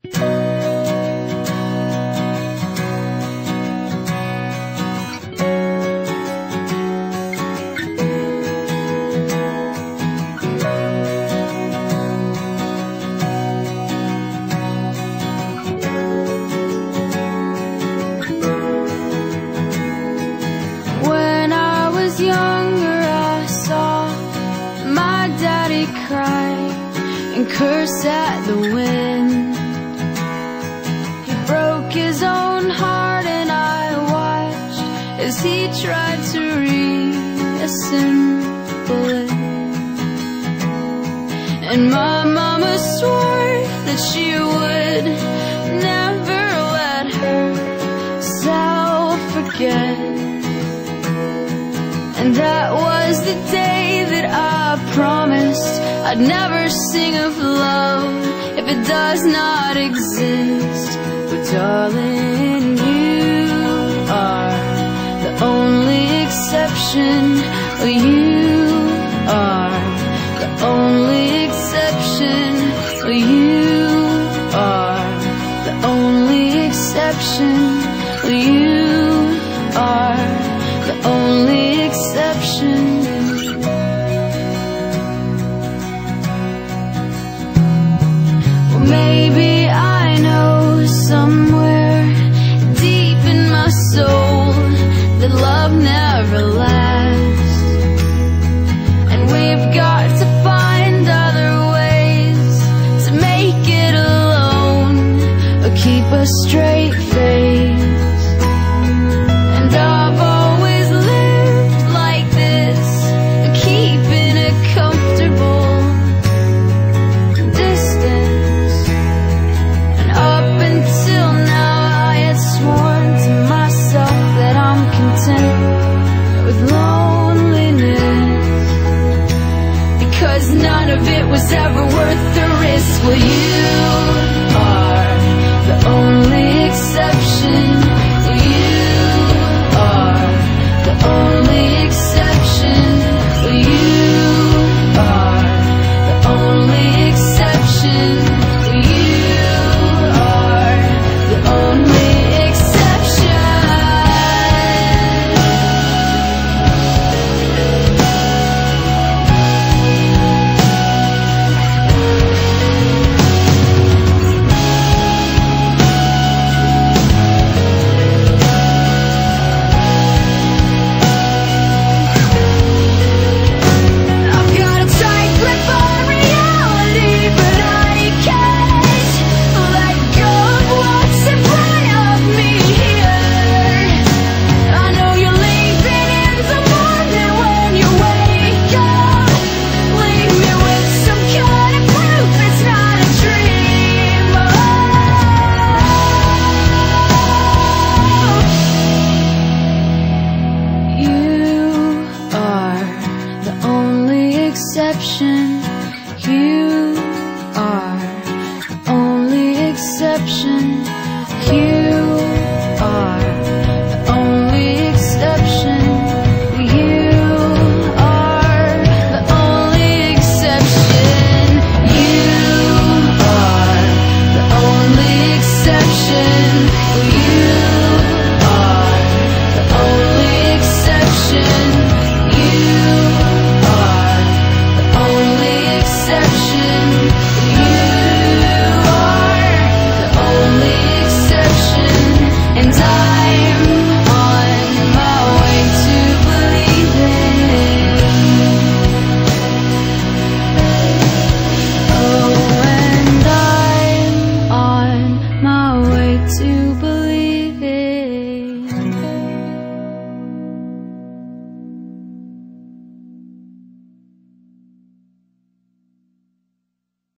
When I was younger, I saw my daddy cry and curse at the wind. He broke his own heart and I watched as he tried to reassemble it. And my mama swore that she would never let herself forget. And that was the day that I promised I'd never sing of love if it does not exist. But darling, you are the only exception. Oh, you are the only exception. Oh, you are the only exception. Oh, you are the only exception. Maybe I know somewhere deep in my soul that love never lasts, and we've got to find other ways to make it alone or keep us straight.